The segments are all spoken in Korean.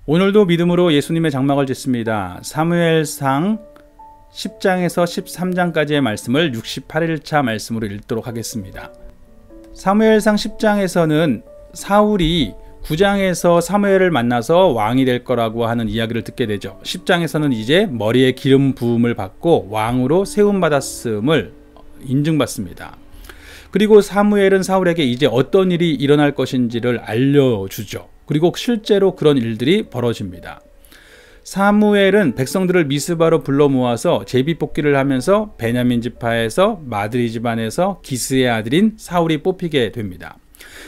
오늘도 믿음으로 예수님의 장막을 짓습니다. 사무엘상 10장에서 13장까지의 말씀을 68일차 말씀으로 읽도록 하겠습니다. 사무엘상 10장에서는 사울이 9장에서 사무엘을 만나서 왕이 될 거라고 하는 이야기를 듣게 되죠. 10장에서는 이제 머리에 기름 부음을 받고 왕으로 세움받았음을 인증받습니다. 그리고 사무엘은 사울에게 이제 어떤 일이 일어날 것인지를 알려주죠. 그리고 실제로 그런 일들이 벌어집니다. 사무엘은 백성들을 미스바로 불러 모아서 제비뽑기를 하면서 베냐민 지파에서 마드리 집안에서 기스의 아들인 사울이 뽑히게 됩니다.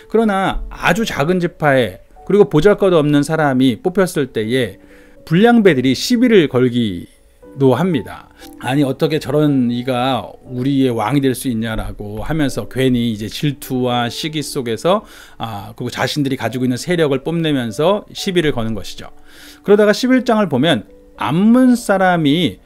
그러나 아주 작은 지파에 그리고 보잘것없는 사람이 뽑혔을 때에 불량배들이 시비를 걸기도 합니다. 아니 어떻게 저런 이가 우리의 왕이 될 수 있냐라고 하면서 괜히 이제 질투와 시기 속에서 그리고 자신들이 가지고 있는 세력을 뽐내면서 시비를 거는 것이죠. 그러다가 11장을 보면 암몬 사람이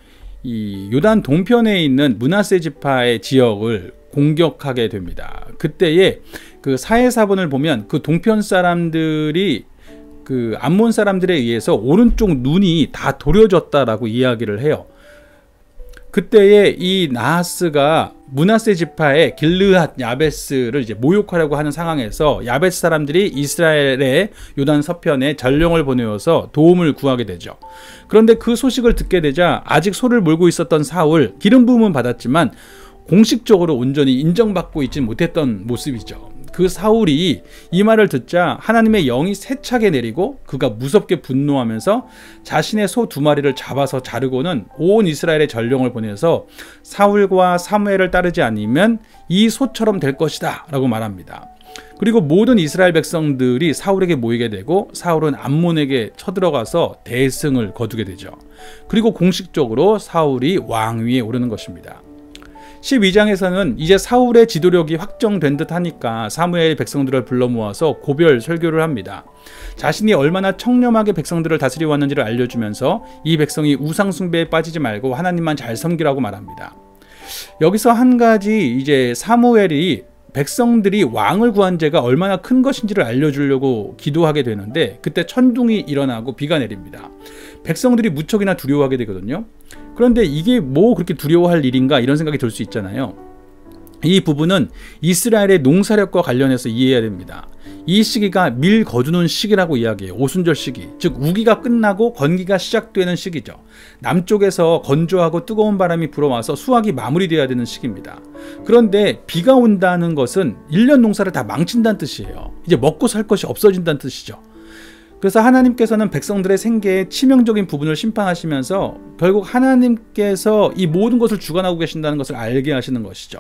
이 요단 동편에 있는 므낫세 지파의 지역을 공격하게 됩니다. 그때에 그 사해사본을 보면 그 동편 사람들이 그 암몬 사람들에 의해서 오른쪽 눈이 다 도려졌다라고 이야기를 해요. 그때에 이 나하스가 므낫세 지파의 길르앗 야베스를 이제 모욕하려고 하는 상황에서 야베스 사람들이 이스라엘의 요단 서편에 전령을 보내어서 도움을 구하게 되죠. 그런데 그 소식을 듣게 되자 아직 소를 몰고 있었던 사울, 기름 부음은 받았지만 공식적으로 온전히 인정받고 있지 못했던 모습이죠. 그 사울이 이 말을 듣자 하나님의 영이 세차게 내리고 그가 무섭게 분노하면서 자신의 소 2마리를 잡아서 자르고는 온 이스라엘의 전령을 보내서 사울과 사무엘을 따르지 않으면 이 소처럼 될 것이다 라고 말합니다. 그리고 모든 이스라엘 백성들이 사울에게 모이게 되고 사울은 암몬에게 쳐들어가서 대승을 거두게 되죠. 그리고 공식적으로 사울이 왕위에 오르는 것입니다. 12장에서는 이제 사울의 지도력이 확정된 듯 하니까 사무엘이 백성들을 불러 모아서 고별 설교를 합니다. 자신이 얼마나 청렴하게 백성들을 다스려 왔는지를 알려주면서 이 백성이 우상 숭배에 빠지지 말고 하나님만 잘 섬기라고 말합니다. 여기서 한 가지 이제 사무엘이 백성들이 왕을 구한 죄가 얼마나 큰 것인지를 알려주려고 기도하게 되는데 그때 천둥이 일어나고 비가 내립니다. 백성들이 무척이나 두려워하게 되거든요. 그런데 이게 뭐 그렇게 두려워할 일인가 이런 생각이 들 수 있잖아요. 이 부분은 이스라엘의 농사력과 관련해서 이해해야 됩니다. 이 시기가 밀 거두는 시기라고 이야기해요. 오순절 시기, 즉 우기가 끝나고 건기가 시작되는 시기죠. 남쪽에서 건조하고 뜨거운 바람이 불어와서 수확이 마무리되어야 되는 시기입니다. 그런데 비가 온다는 것은 1년 농사를 다 망친다는 뜻이에요. 이제 먹고 살 것이 없어진다는 뜻이죠. 그래서 하나님께서는 백성들의 생계에 치명적인 부분을 심판하시면서 결국 하나님께서 이 모든 것을 주관하고 계신다는 것을 알게 하시는 것이죠.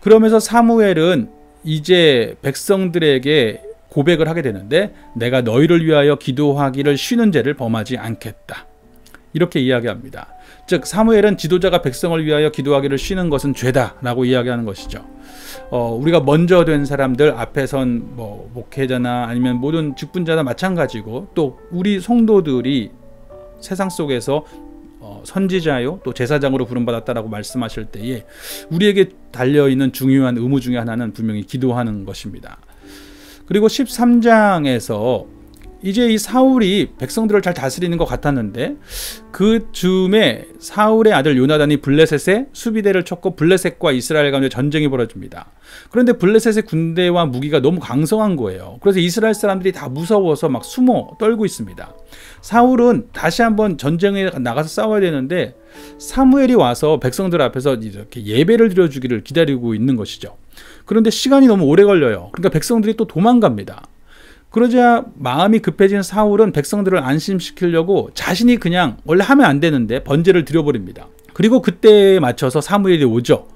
그러면서 사무엘은 이제 백성들에게 고백을 하게 되는데 내가 너희를 위하여 기도하기를 쉬는 죄를 범하지 않겠다. 이렇게 이야기합니다. 즉 사무엘은 지도자가 백성을 위하여 기도하기를 쉬는 것은 죄다라고 이야기하는 것이죠. 우리가 먼저 된 사람들 앞에선 뭐 목회자나 아니면 모든 직분자나 마찬가지고 또 우리 성도들이 세상 속에서 선지자요 또 제사장으로 부름받았다라고 말씀하실 때에 우리에게 달려있는 중요한 의무 중에 하나는 분명히 기도하는 것입니다. 그리고 13장에서 이제 이 사울이 백성들을 잘 다스리는 것 같았는데 그 즈음에 사울의 아들 요나단이 블레셋의 수비대를 쳤고 블레셋과 이스라엘 가운데 전쟁이 벌어집니다. 그런데 블레셋의 군대와 무기가 너무 강성한 거예요. 그래서 이스라엘 사람들이 다 무서워서 막 숨어 떨고 있습니다. 사울은 다시 한번 전쟁에 나가서 싸워야 되는데 사무엘이 와서 백성들 앞에서 이렇게 예배를 드려주기를 기다리고 있는 것이죠. 그런데 시간이 너무 오래 걸려요. 그러니까 백성들이 또 도망갑니다. 그러자 마음이 급해진 사울은 백성들을 안심시키려고 자신이 그냥 원래 하면 안 되는데 번제를 드려버립니다. 그리고 그때에 맞춰서 사무엘이 오죠.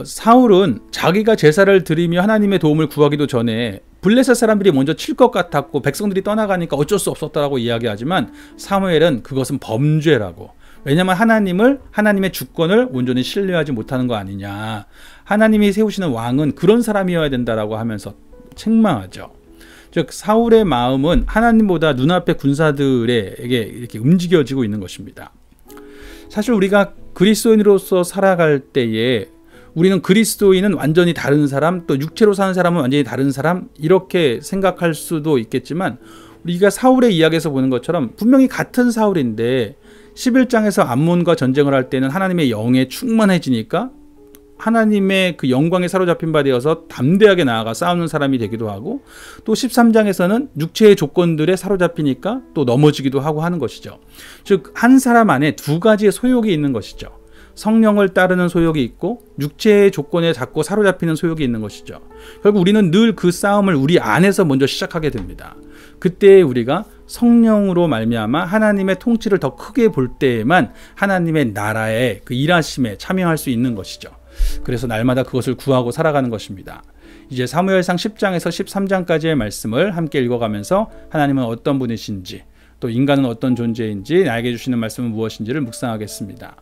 사울은 자기가 제사를 드리며 하나님의 도움을 구하기도 전에 블레셋 사람들이 먼저 칠 것 같았고 백성들이 떠나가니까 어쩔 수 없었다라고 이야기하지만 사무엘은 그것은 범죄라고. 왜냐하면 하나님의 주권을 온전히 신뢰하지 못하는 거 아니냐. 하나님이 세우시는 왕은 그런 사람이어야 된다라고 하면서 책망하죠. 즉 사울의 마음은 하나님보다 눈앞의 군사들에게 이렇게 움직여지고 있는 것입니다. 사실 우리가 그리스도인으로서 살아갈 때에 우리는 그리스도인은 완전히 다른 사람, 또 육체로 사는 사람은 완전히 다른 사람 이렇게 생각할 수도 있겠지만 우리가 사울의 이야기에서 보는 것처럼 분명히 같은 사울인데 11장에서 암몬과 전쟁을 할 때는 하나님의 영에 충만해지니까 하나님의 그 영광에 사로잡힌 바 되어서 담대하게 나아가 싸우는 사람이 되기도 하고, 또 13장에서는 육체의 조건들에 사로잡히니까 또 넘어지기도 하고 하는 것이죠. 즉 한 사람 안에 두 가지의 소욕이 있는 것이죠. 성령을 따르는 소욕이 있고 육체의 조건에 자꾸 사로잡히는 소욕이 있는 것이죠. 결국 우리는 늘 그 싸움을 우리 안에서 먼저 시작하게 됩니다. 그때 우리가 성령으로 말미암아 하나님의 통치를 더 크게 볼 때에만 하나님의 나라의 그 일하심에 참여할 수 있는 것이죠. 그래서 날마다 그것을 구하고 살아가는 것입니다. 이제 사무엘상 10장에서 13장까지의 말씀을 함께 읽어가면서 하나님은 어떤 분이신지, 또 인간은 어떤 존재인지, 나에게 주시는 말씀은 무엇인지를 묵상하겠습니다.